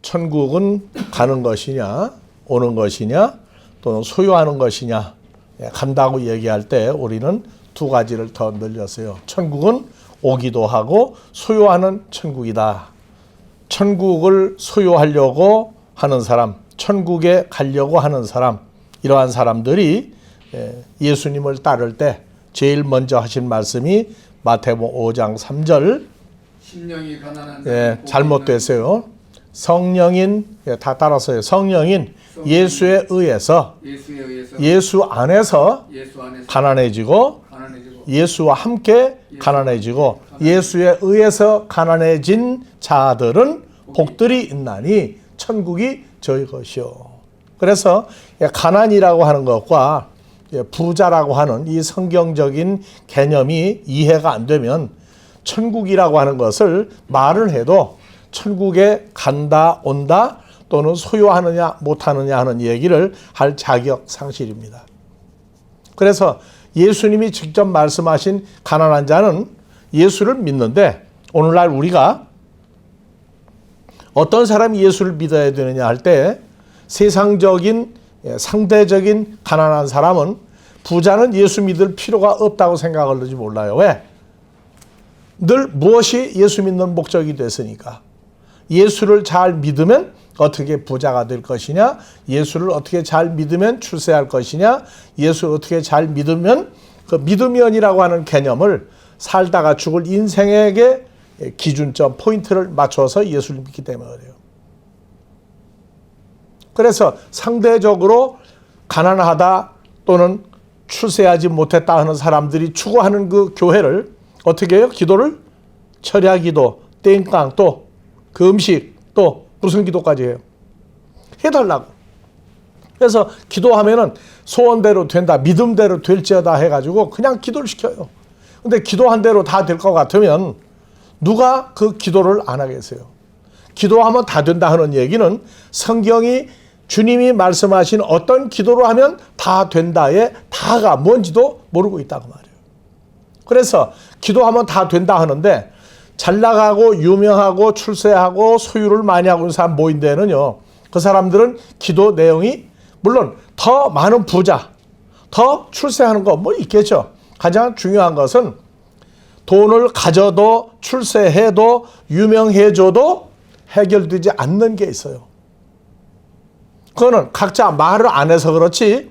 천국은 가는 것이냐, 오는 것이냐, 또는 소유하는 것이냐, 간다고 얘기할 때 우리는 두 가지를 더 늘렸어요. 천국은 오기도 하고 소유하는 천국이다. 천국을 소유하려고 하는 사람, 천국에 가려고 하는 사람, 이러한 사람들이 예수님을 따를 때 제일 먼저 하신 말씀이 마태복음 5장 3절. 심령이 가난한 잘못됐어요. 성령인, 다 따라서요. 성령인 예수에 의해서 예수 안에서 가난해지고 예수와 함께 가난해지고 예수에 의해서 가난해진 자들은 복들이 있나니 천국이 저희 것이요. 그래서 가난이라고 하는 것과 부자라고 하는 이 성경적인 개념이 이해가 안 되면 천국이라고 하는 것을 말을 해도 천국에 간다, 온다, 또는 소유하느냐, 못하느냐 하는 얘기를 할 자격 상실입니다. 그래서 예수님이 직접 말씀하신 가난한 자는 예수를 믿는데, 오늘날 우리가 어떤 사람이 예수를 믿어야 되느냐 할 때 세상적인 상대적인 가난한 사람은 부자는 예수 믿을 필요가 없다고 생각을 하지 몰라요. 왜? 늘 무엇이 예수 믿는 목적이 됐으니까. 예수를 잘 믿으면 어떻게 부자가 될 것이냐, 예수를 어떻게 잘 믿으면 출세할 것이냐, 예수를 어떻게 잘 믿으면 그 믿으면이라고 하는 개념을 살다가 죽을 인생에게 기준점, 포인트를 맞춰서 예수를 믿기 때문에 그래요. 그래서 상대적으로 가난하다 또는 출세하지 못했다 하는 사람들이 추구하는 그 교회를 어떻게 해요? 기도를 철야 기도, 땡깡, 또 그 음식, 또 무슨 기도까지 해요? 해달라고. 그래서 기도하면은 소원대로 된다, 믿음대로 될지어다 해가지고 그냥 기도를 시켜요. 근데 기도한 대로 다 될 것 같으면 누가 그 기도를 안 하겠어요? 기도하면 다 된다 하는 얘기는 성경이 주님이 말씀하신 어떤 기도로 하면 다 된다의 다가 뭔지도 모르고 있다고 말이에요. 그래서 기도하면 다 된다 하는데 잘 나가고 유명하고 출세하고 소유를 많이 하고 있는 사람 모인 데는요, 그 사람들은 기도 내용이 물론 더 많은 부자, 더 출세하는 거 뭐 있겠죠. 가장 중요한 것은 돈을 가져도 출세해도 유명해져도 해결되지 않는 게 있어요. 그거는 각자 말을 안 해서 그렇지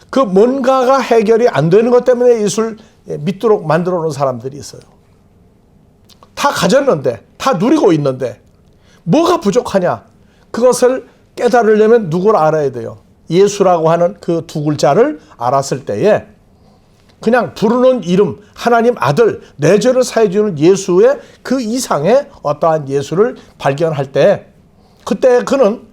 그 뭔가가 해결이 안 되는 것 때문에 예수를 믿도록 만들어 놓은 사람들이 있어요. 다 가졌는데, 다 누리고 있는데 뭐가 부족하냐? 그것을 깨달으려면 누구를 알아야 돼요? 예수라고 하는 그 두 글자를 알았을 때에 그냥 부르는 이름, 하나님 아들, 내 죄를 사해 주는 예수의 그 이상의 어떠한 예수를 발견할 때 그때 그는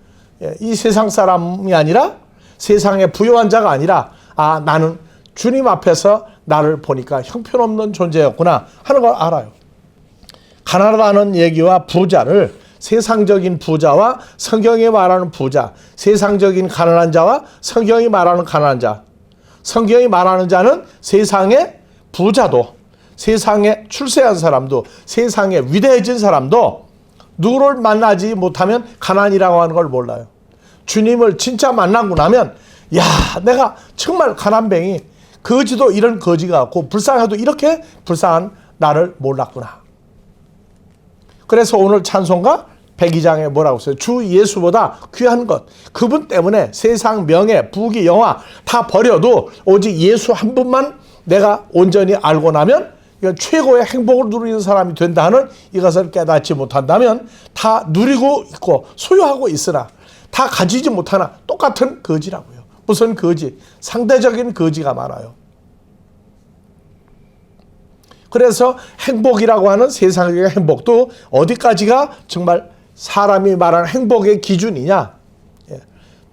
이 세상 사람이 아니라 세상의 부유한 자가 아니라 아, 나는 주님 앞에서 나를 보니까 형편없는 존재였구나 하는 걸 알아요. 가난하다는 얘기와 부자를 세상적인 부자와 성경이 말하는 부자, 세상적인 가난한 자와 성경이 말하는 가난한 자, 성경이 말하는 자는 세상의 부자도, 세상에 출세한 사람도, 세상에 위대해진 사람도 누구를 만나지 못하면 가난이라고 하는 걸 몰라요. 주님을 진짜 만나고 나면 야, 내가 정말 가난뱅이, 거지도 이런 거지가 없고 불쌍해도 이렇게 불쌍한 나를 몰랐구나. 그래서 오늘 찬송가 102장에 뭐라고 써요? 주 예수보다 귀한 것. 그분 때문에 세상 명예, 부귀, 영화 다 버려도 오직 예수 한 분만 내가 온전히 알고 나면 이건 최고의 행복을 누리는 사람이 된다 하는 이것을 깨닫지 못한다면 다 누리고 있고 소유하고 있으나 다 가지지 못하나 똑같은 거지라고요. 무슨 거지? 상대적인 거지가 많아요. 그래서 행복이라고 하는 세상의 행복도 어디까지가 정말 사람이 말하는 행복의 기준이냐?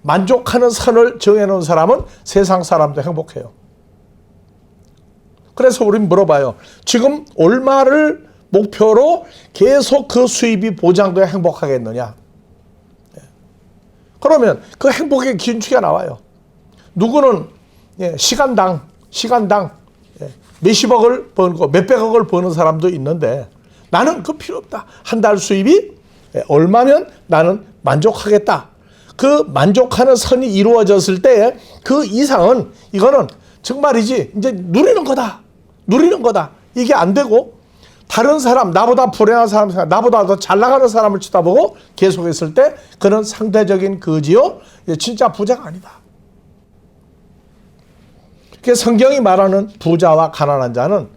만족하는 선을 정해놓은 사람은 세상 사람도 행복해요. 그래서 우리는 물어봐요. 지금 얼마를 목표로 계속 그 수입이 보장돼야 행복하겠느냐? 그러면 그 행복의 기준치가 나와요. 누구는 시간당 몇십억을 버는 거, 몇백억을 버는 사람도 있는데 나는 그 필요 없다. 한 달 수입이 얼마면 나는 만족하겠다. 그 만족하는 선이 이루어졌을 때 그 이상은 이거는 정말이지 이제 누리는 거다. 누리는 거다. 이게 안 되고 다른 사람, 나보다 불행한 사람, 나보다 더 잘 나가는 사람을 쳐다보고 계속했을 때 그는 상대적인 거지요. 진짜 부자가 아니다. 그래서 성경이 말하는 부자와 가난한 자는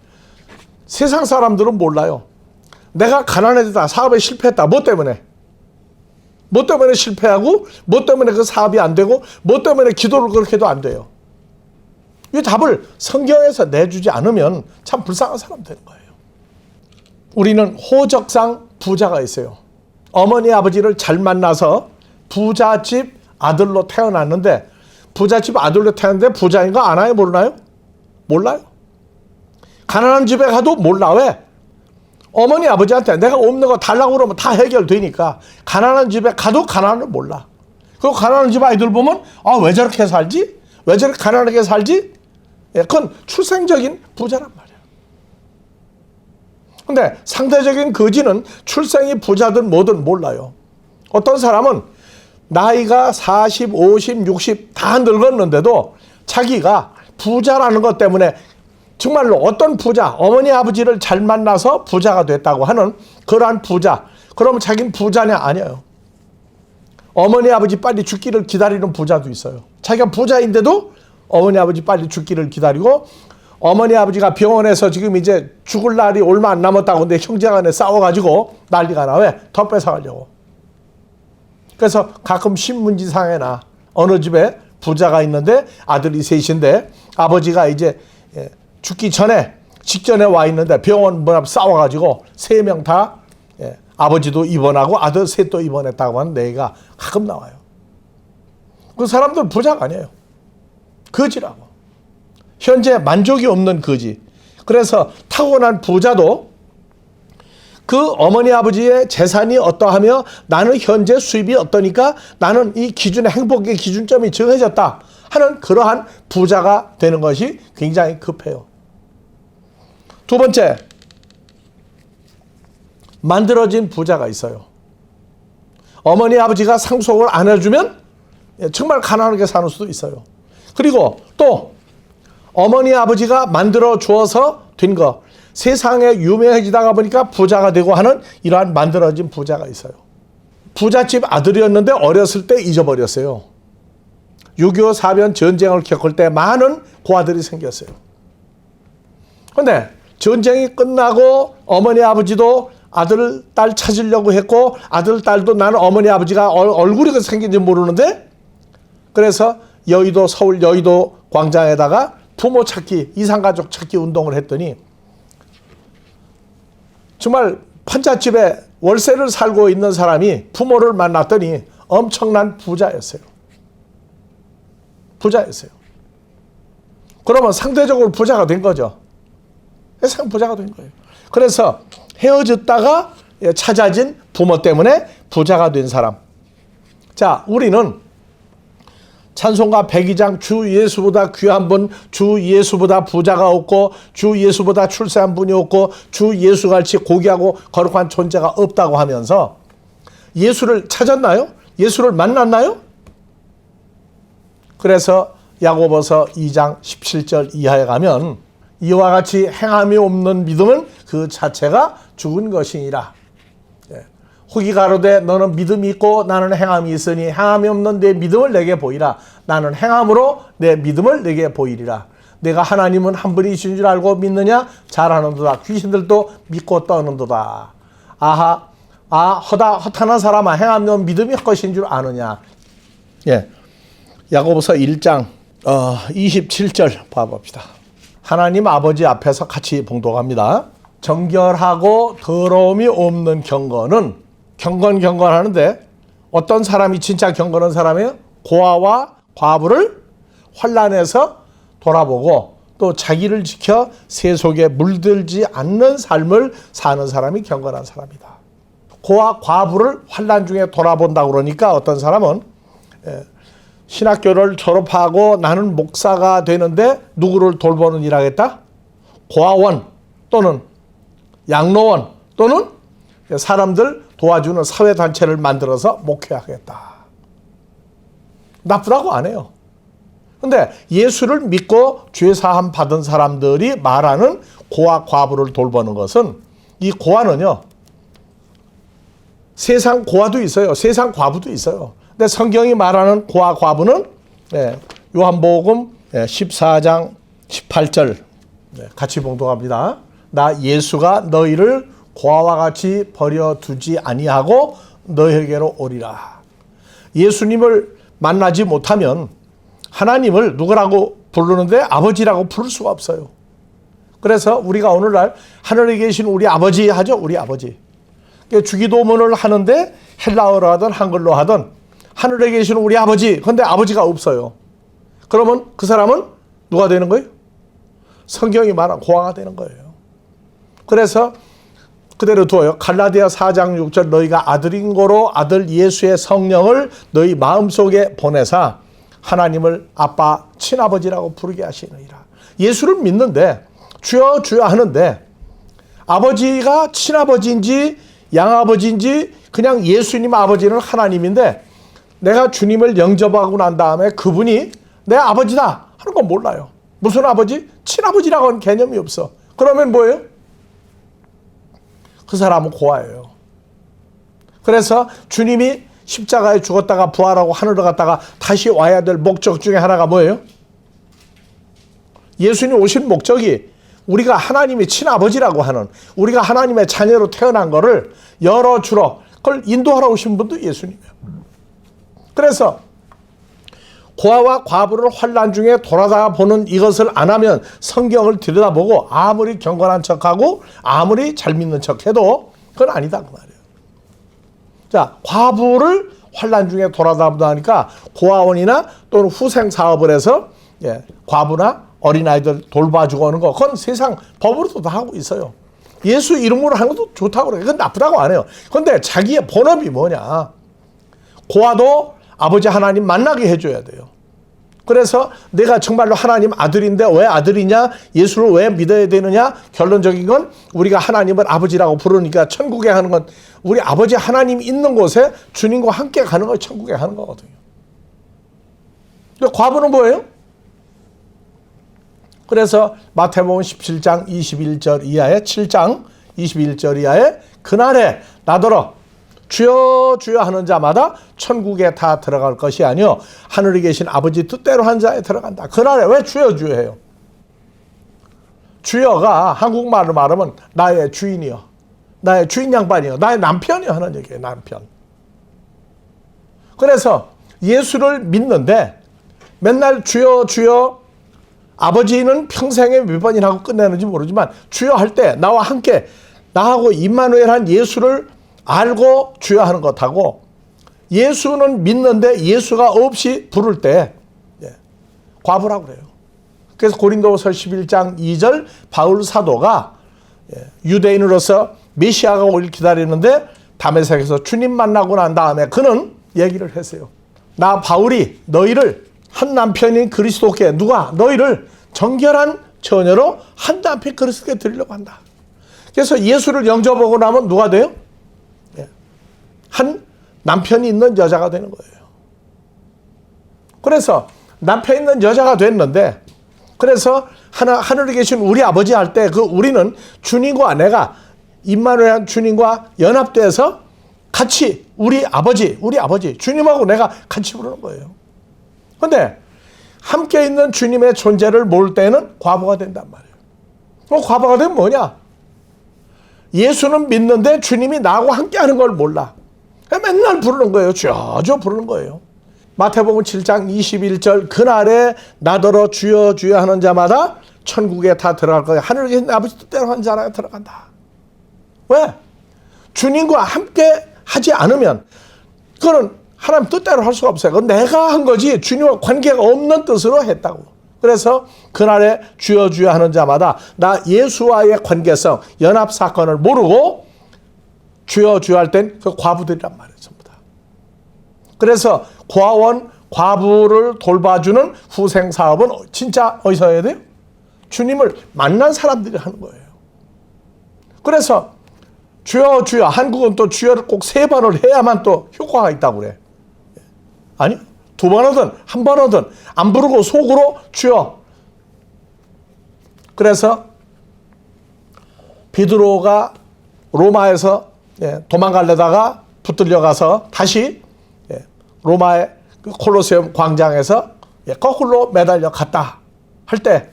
세상 사람들은 몰라요. 내가 가난해졌다. 사업에 실패했다. 뭐 때문에? 뭐 때문에 실패하고 뭐 때문에 그 사업이 안 되고 뭐 때문에 기도를 그렇게 해도 안 돼요. 이 답을 성경에서 내주지 않으면 참 불쌍한 사람 되는 거예요. 우리는 호적상 부자가 있어요. 어머니 아버지를 잘 만나서 부잣집 아들로 태어났는데 부잣집 아들로 태어났는데 부자인가 아나요? 모르나요? 몰라요. 가난한 집에 가도 몰라. 왜? 어머니 아버지한테 내가 없는 거 달라고 그러면 다 해결되니까 가난한 집에 가도 가난을 몰라. 그리고 가난한 집 아이들 보면 왜 저렇게 살지? 왜 저렇게 가난하게 살지? 그건 출생적인 부자란 말이야. 근데 상대적인 거지는 출생이 부자든 뭐든 몰라요. 어떤 사람은 나이가 40, 50, 60 다 늙었는데도 자기가 부자라는 것 때문에 정말로 어떤 부자, 어머니 아버지를 잘 만나서 부자가 됐다고 하는 그러한 부자. 그러면 자기는 부자냐? 아니에요. 어머니 아버지 빨리 죽기를 기다리는 부자도 있어요. 자기가 부자인데도 어머니 아버지 빨리 죽기를 기다리고 어머니 아버지가 병원에서 지금 이제 죽을 날이 얼마 안 남았다고 근데 형제간에 싸워가지고 난리가 나. 왜? 더 뺏어가려고. 그래서 가끔 신문지상에나 어느 집에 부자가 있는데 아들이 셋인데 아버지가 이제 죽기 전에 직전에 와 있는데 병원 싸워가지고 3명 다 아버지도 입원하고 아들 셋도 입원했다고 하는 얘기가 가끔 나와요. 그 사람들 부자가 아니에요. 거지라고. 현재 만족이 없는 거지. 그래서 타고난 부자도 그 어머니 아버지의 재산이 어떠하며 나는 현재 수입이 어떠니까 나는 이 기준의 행복의 기준점이 정해졌다 하는 그러한 부자가 되는 것이 굉장히 급해요. 두 번째, 만들어진 부자가 있어요. 어머니 아버지가 상속을 안 해주면 정말 가난하게 사는 수도 있어요. 그리고 또 어머니 아버지가 만들어 주어서 된 거, 세상에 유명해지다가 보니까 부자가 되고 하는 이러한 만들어진 부자가 있어요. 부잣집 아들이었는데 어렸을 때 잊어버렸어요. 6.25 사변 전쟁을 겪을 때 많은 고아들이 생겼어요. 그런데 전쟁이 끝나고 어머니 아버지도 아들, 딸 찾으려고 했고 아들, 딸도 나는 어머니 아버지가 얼굴이 그렇게 생긴지 모르는데 그래서 여의도, 서울 여의도 광장에다가 부모 찾기, 이산가족 찾기 운동을 했더니 정말 판잣집에 월세를 살고 있는 사람이 부모를 만났더니 엄청난 부자였어요. 부자였어요. 그러면 상대적으로 부자가 된 거죠. 부자가 된 거예요. 그래서 헤어졌다가 찾아진 부모 때문에 부자가 된 사람. 자, 우리는 찬송가 102장 주 예수보다 귀한 분, 주 예수보다 부자가 없고 주 예수보다 출세한 분이 없고 주 예수같이 고귀하고 거룩한 존재가 없다고 하면서 예수를 찾았나요? 예수를 만났나요? 그래서 야고보서 2장 17절 이하에 가면 이와 같이 행함이 없는 믿음은 그 자체가 죽은 것이니라. 혹이 가로되 너는 믿음이 있고 나는 행함이 있으니 행함이 없는 내 믿음을 내게 보이라. 나는 행함으로 내 믿음을 내게 보이리라. 내가 하나님은 한 분이신 줄 알고 믿느냐? 잘하는도다. 귀신들도 믿고 떠는도다. 허탄한 사람아, 행함이 없는 믿음이 헛것인 줄 아느냐? 야고보서 1장 27절 봐봅시다. 하나님 아버지 앞에서 같이 봉독합니다. 정결하고 더러움이 없는 경건은 경건하는데 어떤 사람이 진짜 경건한 사람이에요? 고아와 과부를 환난에서 돌아보고 또 자기를 지켜 세속에 물들지 않는 삶을 사는 사람이 경건한 사람이다. 고아 과부를 환난 중에 돌아본다고 그러니까 어떤 사람은 신학교를 졸업하고 나는 목사가 되는데 누구를 돌보는 일 하겠다? 고아원 또는 양로원 또는 사람들 도와주는 사회단체를 만들어서 목회하겠다. 나쁘다고 안 해요. 근데 예수를 믿고 죄사함 받은 사람들이 말하는 고아 과부를 돌보는 것은, 이 고아는요, 세상 고아도 있어요. 세상 과부도 있어요. 근데 성경이 말하는 고아 과부는 요한복음 14장 18절 같이 봉독합니다. 나 예수가 너희를 고아와 같이 버려두지 아니하고 너희에게로 오리라. 예수님을 만나지 못하면 하나님을 누구라고 부르는데 아버지라고 부를 수가 없어요. 그래서 우리가 오늘날 하늘에 계신 우리 아버지 하죠. 우리 아버지. 주기도문을 하는데 헬라어로 하든 한글로 하든 하늘에 계신 우리 아버지, 근데 아버지가 없어요. 그러면 그 사람은 누가 되는 거예요? 성경이 말한 고아가 되는 거예요. 그래서 그대로 두어요. 갈라디아 4장 6절 너희가 아들인 고로 아들 예수의 성령을 너희 마음속에 보내사 하나님을 아빠 친아버지라고 부르게 하시느니라. 예수를 믿는데 주여 주여 하는데 아버지가 친아버지인지 양아버지인지 그냥 예수님 아버지는 하나님인데 내가 주님을 영접하고 난 다음에 그분이 내 아버지다 하는 건 몰라요. 무슨 아버지? 친아버지라고 하는 개념이 없어. 그러면 뭐예요? 그 사람은 고아예요. 그래서 주님이 십자가에 죽었다가 부활하고 하늘로 갔다가 다시 와야 될 목적 중에 하나가 뭐예요? 예수님 오신 목적이 우리가 하나님의 친아버지라고 하는, 우리가 하나님의 자녀로 태어난 거를 열어주러 그걸 인도하러 오신 분도 예수님이에요. 그래서 고아와 과부를 환난 중에 돌아다 보는 이것을 안 하면 성경을 들여다보고 아무리 경건한 척하고 아무리 잘 믿는 척해도 그건 아니다 그 말이에요. 자, 과부를 환난 중에 돌아다 보니까 고아원이나 또는 후생 사업을 해서 과부나 어린아이들 돌봐주고 하는 거, 그건 세상 법으로도 다 하고 있어요. 예수 이름으로 하는 것도 좋다고 그래요. 그건 나쁘다고 안 해요. 그런데 자기의 본업이 뭐냐? 고아도 아버지 하나님 만나게 해줘야 돼요. 그래서 내가 정말로 하나님 아들인데 왜 아들이냐? 예수를 왜 믿어야 되느냐? 결론적인 건 우리가 하나님을 아버지라고 부르니까 천국에 가는 건 우리 아버지 하나님 있는 곳에 주님과 함께 가는 걸 천국에 가는 거거든요. 근데 과부는 뭐예요? 그래서 마태복음 17장 21절 이하에 7장 21절 이하에 그날에 나더러 주여 주여 하는 자마다 천국에 다 들어갈 것이 아니요 하늘에 계신 아버지 뜻대로 한 자에 들어간다. 그날에 왜 주여 주여 해요? 주여가 한국말로 말하면 나의 주인이요, 나의 주인 양반이요, 나의 남편이요 하는 얘기예요. 남편. 그래서 예수를 믿는데 맨날 주여 주여, 아버지는 평생에 몇 번이나 하고 끝내는지 모르지만 주여 할 때 나와 함께 나하고 임마누엘한 예수를 알고 주여 하는 것하고 예수는 믿는데 예수가 없이 부를 때 과부라고 그래요. 그래서 고린도후서 11장 2절 바울 사도가 유대인으로서 메시아가 오길 기다리는데 다메섹에서 주님 만나고 난 다음에 그는 얘기를 했어요. 나 바울이 너희를 한 남편인 그리스도께, 누가? 너희를 정결한 처녀로 한 남편 그리스도께 드리려고 한다. 그래서 예수를 영접하고 나면 누가 돼요? 한 남편이 있는 여자가 되는 거예요. 그래서 남편 있는 여자가 됐는데, 그래서 하늘에 계신 우리 아버지 할 때 그 우리는 주님과 내가 임마누엘 주님과 연합돼서 같이 우리 아버지 주님하고 내가 같이 부르는 거예요. 근데 함께 있는 주님의 존재를 모를 때는 과부가 된단 말이에요. 과부가 되면 뭐냐? 예수는 믿는데 주님이 나하고 함께 하는 걸 몰라. 맨날 부르는 거예요. 주여 부르는 거예요. 마태복음 7장 21절 그날에 나더러 주여 주여 하는 자마다 천국에 다 들어갈 거예요. 하늘에 계신 아버지 뜻대로 한 자라가 들어간다. 왜? 주님과 함께 하지 않으면 그거는 하나님 뜻대로 할 수가 없어요. 그건 내가 한 거지 주님과 관계가 없는 뜻으로 했다고. 그래서 그날에 주여 주여 하는 자마다 나 예수와의 관계성, 연합 사건을 모르고 주여 주여 할 땐 그 과부들이란 말이에요. 전부 다. 그래서 고아원, 과부를 돌봐주는 후생 사업은 진짜 어디서 해야 돼요? 주님을 만난 사람들이 하는 거예요. 그래서 주여 주여. 한국은 또 주여를 꼭 3번을 해야만 또 효과가 있다고 그래. 아니 2번 하든 1번 하든 안 부르고 속으로 주여. 그래서 베드로가 로마에서 도망가려다가 붙들려 가서 다시 로마의 그 콜로세움 광장에서 거꾸로 매달려 갔다 할 때,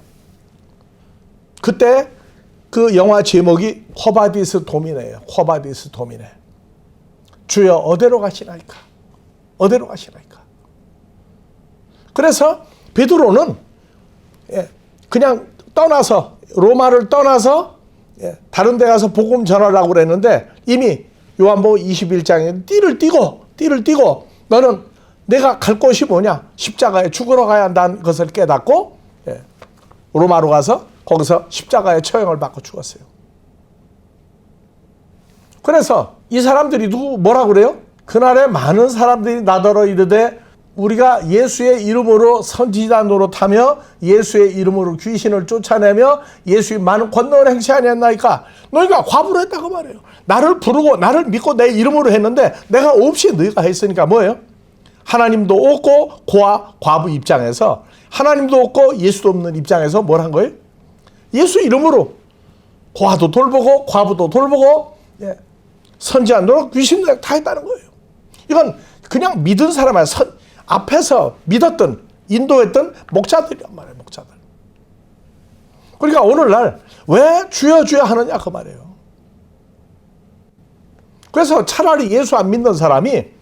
그때 그 영화 제목이 쿼바디스 도미네예요. 쿼바디스 도미네. 주여 어디로 가시나이까? 어디로 가시나이까? 그래서 베드로는 그냥 떠나서, 로마를 떠나서 다른 데 가서 복음 전하려고 그랬는데, 이미 요한복음 21장에 띠를 띠고 너는 내가 갈 곳이 뭐냐? 십자가에 죽으러 가야 한다는 것을 깨닫고 로마로 가서 거기서 십자가의 처형을 받고 죽었어요. 그래서 이 사람들이 뭐라고 그래요? 그날에 많은 사람들이 나더러 이르되 우리가 예수의 이름으로 선지자 노릇하며 예수의 이름으로 귀신을 쫓아내며 예수의 많은 권능을 행시하였나이까? 너희가 과부를 했다고 말해요. 나를 부르고 나를 믿고 내 이름으로 했는데 내가 없이 너희가 했으니까 뭐예요? 하나님도 없고 과부 입장에서, 하나님도 없고 예수도 없는 입장에서 뭘 한 거예요? 예수 이름으로 고아도 돌보고 과부도 돌보고 선지자 노릇 귀신도 다 했다는 거예요. 이건 그냥 믿은 사람 아니야. 앞에서 믿었던, 인도했던 목자들이란 말이에요. 목자들. 그러니까 오늘날 왜 주여 주여 하느냐 그 말이에요. 그래서 차라리 예수 안 믿는 사람이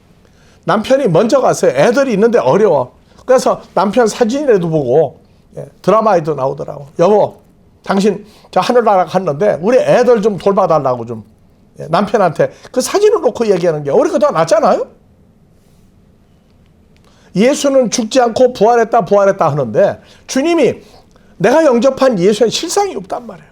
남편이 먼저 가서 애들이 있는데 어려워. 그래서 남편 사진이라도 보고 드라마에도 나오더라고. 여보, 당신 저 하늘나라 갔는데 우리 애들 좀 돌봐달라고 좀 남편한테 그 사진을 놓고 얘기하는 게 우리가 더 낫잖아요. 예수는 죽지 않고 부활했다 하는데 주님이 내가 영접한 예수의 실상이 없단 말이에요.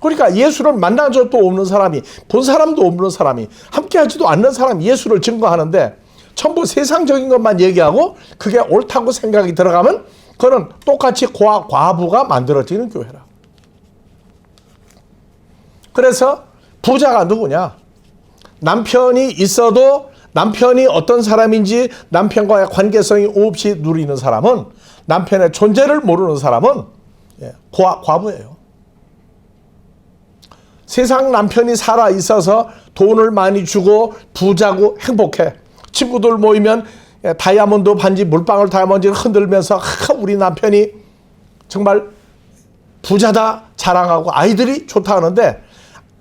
그러니까 예수를 만난 적도 없는 사람이, 본 사람도 없는 사람이, 함께하지도 않는 사람이 예수를 증거하는데 전부 세상적인 것만 얘기하고 그게 옳다고 생각이 들어가면 그건 똑같이 과부가 만들어지는 교회라. 그래서 부자가 누구냐? 남편이 있어도 남편이 어떤 사람인지 남편과의 관계성이 없이 누리는 사람은, 남편의 존재를 모르는 사람은 과부예요. 세상 남편이 살아 있어서 돈을 많이 주고 부자고 행복해. 친구들 모이면 다이아몬드 반지, 물방울 다이아몬드를 흔들면서 우리 남편이 정말 부자다 자랑하고 아이들이 좋다 하는데,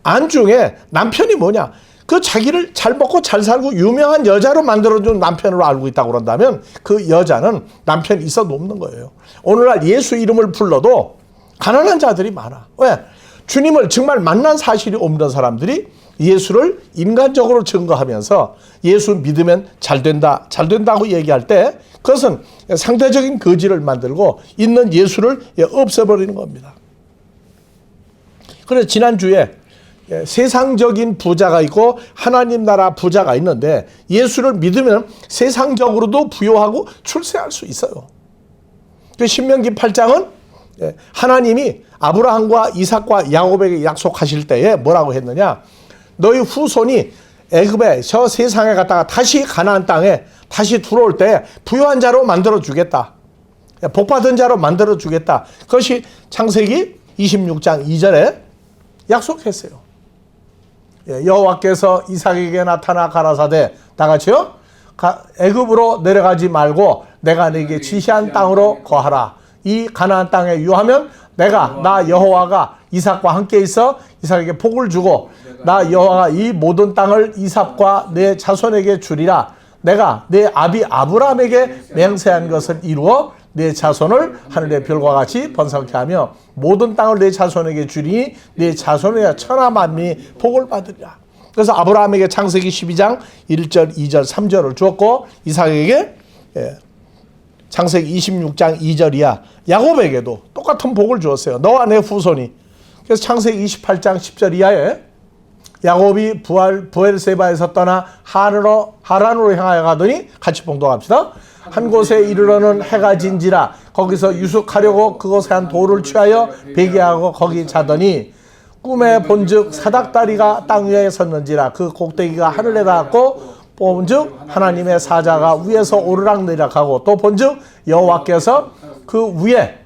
안중에 남편이 뭐냐? 그 자기를 잘 먹고 잘 살고 유명한 여자로 만들어준 남편으로 알고 있다고 그런다면 그 여자는 남편이 있어도 없는 거예요. 오늘날 예수 이름을 불러도 가난한 자들이 많아. 왜? 주님을 정말 만난 사실이 없는 사람들이 예수를 인간적으로 증거하면서 예수 믿으면 잘 된다고 얘기할 때 그것은 상대적인 거지를 만들고 있는 예수를 없애버리는 겁니다. 그래서 지난주에 세상적인 부자가 있고 하나님 나라 부자가 있는데, 예수를 믿으면 세상적으로도 부유하고 출세할 수 있어요. 신명기 8장은 하나님이 아브라함과 이삭과 야곱에게 약속하실 때에 뭐라고 했느냐? 너희 후손이 애굽에 저 세상에 갔다가 다시 가나안 땅에 다시 들어올 때 부유한 자로 만들어 주겠다. 복받은 자로 만들어 주겠다. 그것이 창세기 26장 2절에 약속했어요. 여호와께서 이삭에게 나타나 가라사대, 다 같이요. 애굽으로 내려가지 말고 내가 네게 지시한 땅으로 거하라. 이 가나안 땅에 유하면 내가 나 여호와가 이삭과 함께 있어 이삭에게 복을 주고 나 여호와가 이 모든 땅을 이삭과 내 자손에게 주리라. 내가 내 아비 아브라함에게 맹세한 것을 이루어 내 자손을 하늘의 별과 같이 번성케 하며 모든 땅을 내 자손에게 주리니 내 자손에게 천하 만민이 복을 받으리라. 그래서 아브라함에게 창세기 12장 1절, 2절, 3절을 주었고, 이삭에게 창세기 26장 2절이야. 야곱에게도 똑같은 복을 주었어요. 너와 내 후손이. 그래서 창세기 28장 10절 이하에 야곱이 부엘세바에서 떠나 하란으로 향하여 가더니, 같이 봉독합시다. 한 곳에 이르러는 해가 진지라 거기서 유숙하려고 그곳에 한 돌을 취하여 베개하고 거기 자더니 꿈에 본즉 사닥다리가 땅 위에 섰는지라 그 꼭대기가 하늘에 닿았고 본즉 하나님의 사자가 위에서 오르락내리락하고 또 본즉 여호와께서 그 위에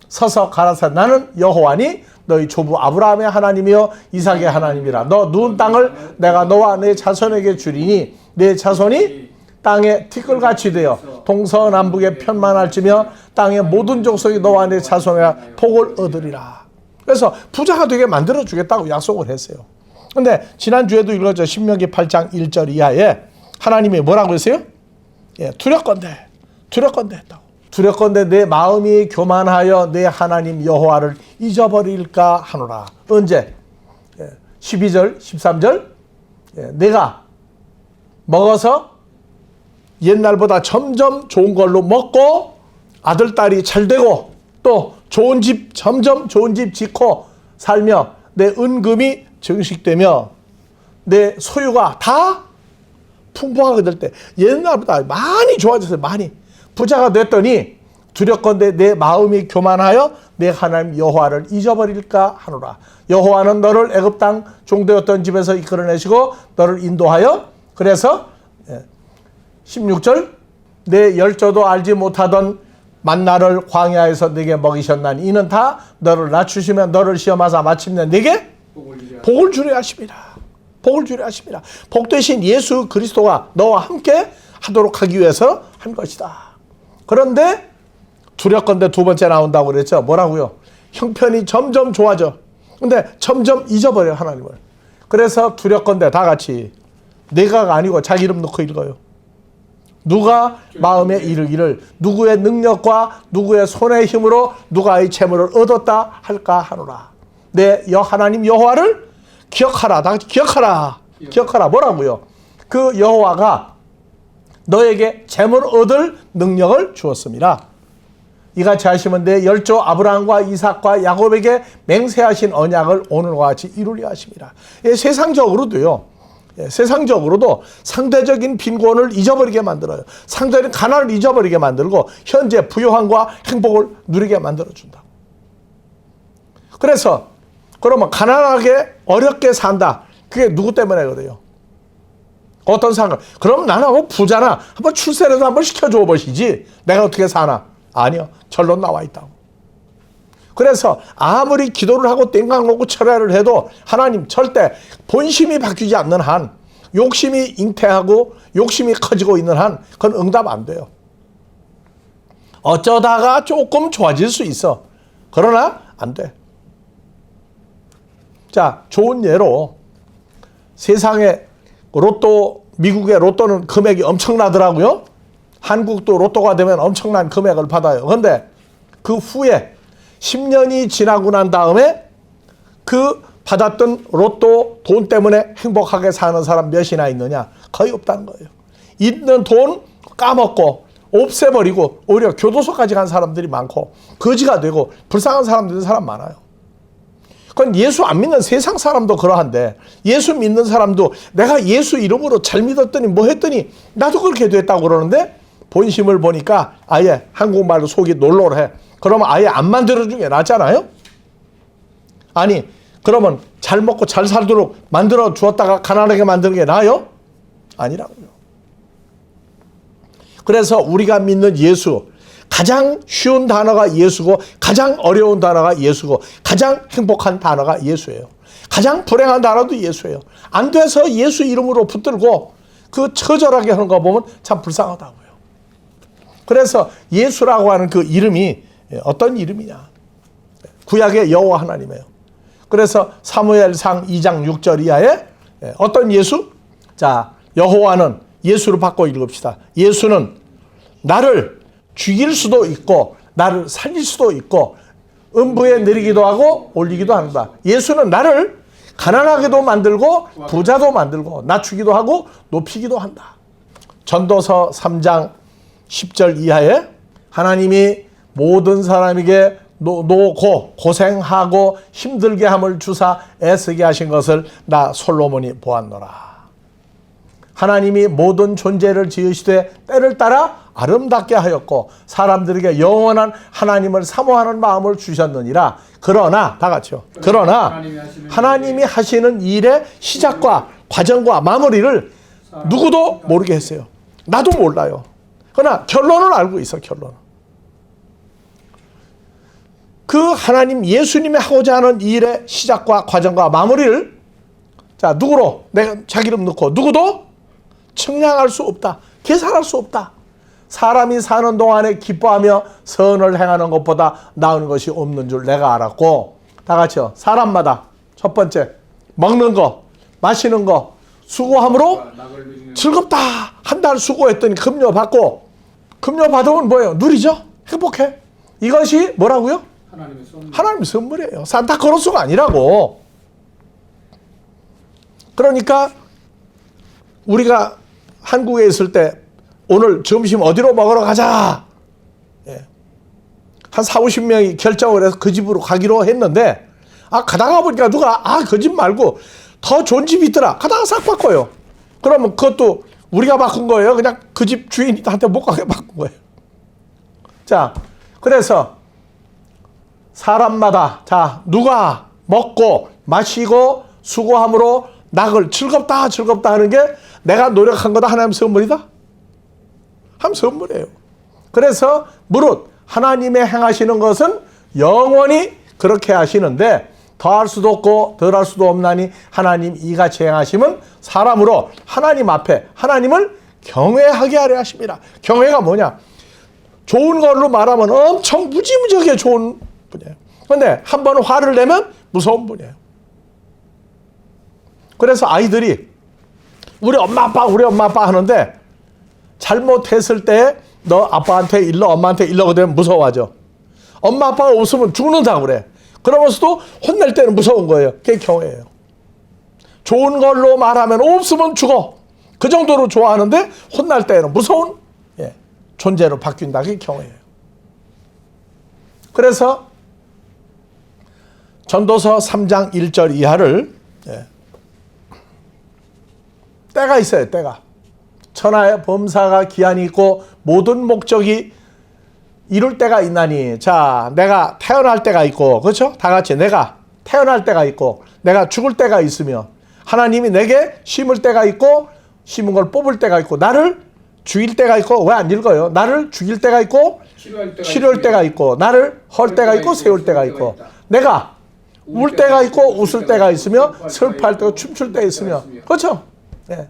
서서 가라사대 나는 여호와니 너희 조부 아브라함의 하나님이여 이삭의 하나님이라 너 누운 땅을 내가 너와 내 자손에게 주리니 내 자손이 땅에 티끌같이 되어 동서남북에 편만할지며 땅의 모든 족속이 너와 내 자손의 복을 얻으리라. 그래서 부자가 되게 만들어주겠다고 약속을 했어요. 근데 지난주에도 읽었죠. 신명기 8장 1절 이하에 하나님이 뭐라고 했어요? 예, 두렵건대 했다고. 두렵건대 내 마음이 교만하여 내 하나님 여호와를 잊어버릴까 하노라. 언제? 12절 13절 내가 먹어서 옛날보다 점점 좋은 걸로 먹고 아들 딸이 잘 되고 또 좋은 집 점점 좋은 집 짓고 살며 내 은금이 증식되며 내 소유가 다 풍부하게 될 때 옛날보다 많이 좋아졌어요. 많이 부자가 됐더니 두렵건대 내 마음이 교만하여 내 하나님 여호와를 잊어버릴까 하노라. 여호와는 너를 애굽 땅 종되었던 집에서 이끌어내시고 너를 인도하여 그래서 16절 내 열조도 알지 못하던 만나를 광야에서 네게 먹이셨나니 이는 다 너를 낮추시며 너를 시험하사 마침내 네게 복을 주려 하십니다. 복을 주려 하십니다. 복 대신 예수 그리스도가 너와 함께 하도록 하기 위해서 한 것이다. 그런데 두렵건대 두 번째 나온다고 그랬죠. 뭐라고요? 형편이 점점 좋아져. 근데 점점 잊어버려 하나님을. 그래서 두렵건대 다 같이 내가가 아니고 자기 이름 넣고 읽어요. 누가 마음에 이르기를 누구의 능력과 누구의 손의 힘으로 누가 이 재물을 얻었다 할까 하노라. 내 하나님 여호와를 기억하라. 다 같이 기억하라. 기억하라. 뭐라고요? 그 여호와가 너에게 재물을 얻을 능력을 주었습니다. 이같이 하시면 내 열조 아브라함과 이삭과 야곱에게 맹세하신 언약을 오늘과 같이 이루려 하십니다. 세상적으로도 상대적인 빈곤을 잊어버리게 만들어요. 상대적인 가난을 잊어버리게 만들고 현재 부요함과 행복을 누리게 만들어준다. 그래서 그러면 가난하게 어렵게 산다. 그게 누구 때문에 그래요? 어떤 상황? 그럼 나는 부자나 한번 출세라도 한번 시켜줘 보시지. 내가 어떻게 사나? 아니요. 절로 나와 있다고. 그래서 아무리 기도를 하고 땡강 놓고 철회를 해도 하나님 절대 본심이 바뀌지 않는 한 욕심이 잉태하고 욕심이 커지고 있는 한 그건 응답 안 돼요. 어쩌다가 조금 좋아질 수 있어. 그러나 안 돼. 자, 좋은 예로 세상에 미국의 로또는 금액이 엄청나더라고요. 한국도 로또가 되면 엄청난 금액을 받아요. 그런데 그 후에 10년이 지나고 난 다음에 그 받았던 로또 돈 때문에 행복하게 사는 사람 몇이나 있느냐? 거의 없다는 거예요. 있는 돈 까먹고 없애버리고 오히려 교도소까지 간 사람들이 많고 거지가 되고 불쌍한 사람들이 사람 많아요. 그건 예수 안 믿는 세상 사람도 그러한데 예수 믿는 사람도 내가 예수 이름으로 잘 믿었더니 뭐 했더니 나도 그렇게 됐다고 그러는데 본심을 보니까 아예 한국말로 속이 놀놀해. 그러면 아예 안 만들어주는 게 낫잖아요? 아니 그러면 잘 먹고 잘 살도록 만들어 주었다가 가난하게 만드는 게 나아요? 아니라고요. 그래서 우리가 믿는 예수 가장 쉬운 단어가 예수고 가장 어려운 단어가 예수고 가장 행복한 단어가 예수예요. 가장 불행한 단어도 예수예요. 안 돼서 예수 이름으로 붙들고 그 처절하게 하는 거 보면 참 불쌍하다고요. 그래서 예수라고 하는 그 이름이 어떤 이름이냐? 구약의 여호와 하나님이에요. 그래서 사무엘상 2장 6절 이하에 어떤 예수? 자, 여호와는 예수를 바꿔 읽읍시다. 예수는 나를 죽일 수도 있고 나를 살릴 수도 있고 음부에 내리기도 하고 올리기도 한다. 예수는 나를 가난하게도 만들고 부자도 만들고 낮추기도 하고 높이기도 한다. 전도서 3장 10절 이하에 하나님이 모든 사람에게 노고 고생하고 힘들게 함을 주사 애쓰게 하신 것을 나 솔로몬이 보았노라. 하나님이 모든 존재를 지으시되 때를 따라 아름답게 하였고 사람들에게 영원한 하나님을 사모하는 마음을 주셨느니라. 그러나 다 같이요. 그러나 하나님이 하시는 일의 시작과 과정과 마무리를 누구도 모르게 했어요. 나도 몰라요. 그러나 결론은 알고 있어. 결론은. 그 하나님 예수님이 하고자 하는 일의 시작과 과정과 마무리를 자 누구로 내가 자기 이름 넣고 누구도 측량할 수 없다. 계산할 수 없다. 사람이 사는 동안에 기뻐하며 선을 행하는 것보다 나은 것이 없는 줄 내가 알았고 다 같이요. 사람마다 첫 번째 먹는 거 마시는 거 수고함으로 즐겁다. 한 달 수고했더니 급료 받고 급료 받으면 뭐예요? 누리죠? 행복해. 이것이 뭐라고요? 하나님의 선물이에요. 산타크로스가 아니라고. 그러니까 우리가 한국에 있을 때 오늘 점심 어디로 먹으러 가자. 예. 한 40-50명이 결정을 해서 그 집으로 가기로 했는데 가다가 보니까 누가 그 집 말고 더 좋은 집이 있더라. 가다가 싹 바꿔요. 그러면 그것도 우리가 바꾼 거예요. 그냥 그 집 주인한테 못 가게 바꾼 거예요. 자, 그래서 사람마다 누가 먹고 마시고 수고함으로 낙을 즐겁다 하는 게 내가 노력한 거다 하나님 선물이다? 하나님 선물이에요. 그래서 무릇 하나님의 행하시는 것은 영원히 그렇게 하시는데 더할 수도 없고 덜할 수도 없나니 하나님 이같이 행하심은 사람으로 하나님 앞에 하나님을 경외하게 하려 하십니다. 경외가 뭐냐? 좋은 걸로 말하면 엄청 무지무지하게 좋은 분이에요. 그런데 한 번 화를 내면 무서운 분이에요. 그래서 아이들이 우리 엄마 아빠 하는데 잘못했을 때 너 아빠한테 일러 엄마한테 일러가 되면 무서워하죠. 엄마 아빠가 없으면 죽는다고 그래. 그러면서도 혼낼 때는 무서운 거예요. 그게 경외예요. 좋은 걸로 말하면 없으면 죽어. 그 정도로 좋아하는데 혼날 때는 무서운 존재로 바뀐다. 그게 경외예요. 그래서 전도서 3장 1절 이하를 때가 있어요. 때가. 천하의 범사가 기한이 있고 모든 목적이 이룰 때가 있나니 자 내가 태어날 때가 있고 그렇죠? 다 같이 내가 태어날 때가 있고 내가 죽을 때가 있으며 하나님이 내게 심을 때가 있고 심은 걸 뽑을 때가 있고 나를 죽일 때가 있고 왜 안 읽어요? 나를 죽일 때가 있고 치료할 때가 있고 나를 헐 때가 있고 세울 때가 있고 내가 울 때가 있고 웃을 때가 있으며 슬퍼할 때고 춤출 때가 있으며 그렇죠? 네.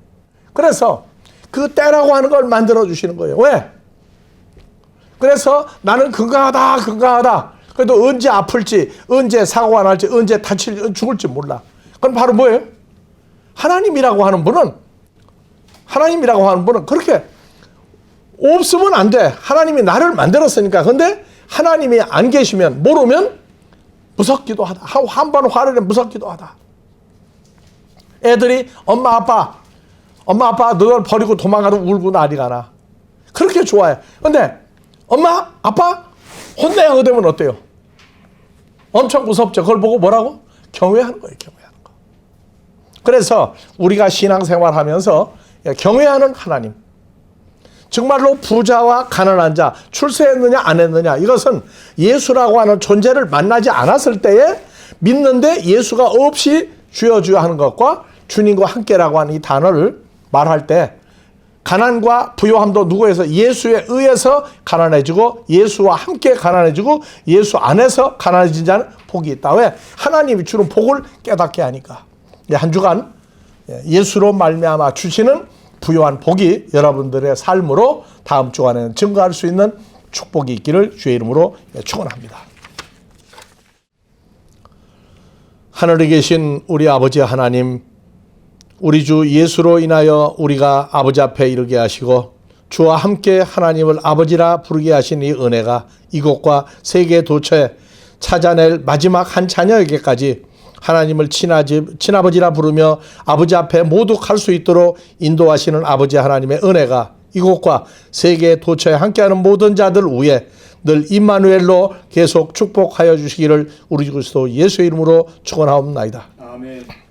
그래서 그 때라고 하는 걸 만들어 주시는 거예요. 왜? 그래서 나는 건강하다. 그래도 언제 아플지, 언제 사고가 날지, 언제 다칠지, 죽을지 몰라. 그건 바로 뭐예요? 하나님이라고 하는 분은 그렇게 없으면 안 돼. 하나님이 나를 만들었으니까. 근데 하나님이 안 계시면, 모르면 무섭기도 하다. 한 번 화를 내면 무섭기도 하다. 애들이 엄마 아빠 너를 버리고 도망가도 울고 난리가 나. 그렇게 좋아해. 근데 엄마 아빠 혼내야 되면 어때요? 엄청 무섭죠. 그걸 보고 뭐라고? 경외하는 거예요. 경외하는 거. 그래서 우리가 신앙생활하면서 경외하는 하나님. 정말로 부자와 가난한 자 출세했느냐 안 했느냐 이것은 예수라고 하는 존재를 만나지 않았을 때에 믿는데 예수가 없이 주여 하는 것과 주님과 함께라고 하는 이 단어를 말할 때 가난과 부요함도 누구에서 예수에 의해서 가난해지고 예수와 함께 가난해지고 예수 안에서 가난해진 자는 복이 있다. 왜? 하나님이 주는 복을 깨닫게 하니까. 한 주간 예수로 말미암아 주시는 부요한 복이 여러분들의 삶으로 다음 주간에는 증거할 수 있는 축복이 있기를 주의 이름으로 축원합니다. 하늘에 계신 우리 아버지 하나님, 우리 주 예수로 인하여 우리가 아버지 앞에 이르게 하시고 주와 함께 하나님을 아버지라 부르게 하신 이 은혜가 이곳과 세계 도처에 찾아낼 마지막 한 자녀에게까지 하나님을 친아버지라 부르며 아버지 앞에 모두 갈 수 있도록 인도하시는 아버지 하나님의 은혜가 이곳과 세계 도처에 함께하는 모든 자들 위에 늘 임마누엘로 계속 축복하여 주시기를 우리 주 그리스도 예수의 이름으로 축원하옵나이다. 아멘.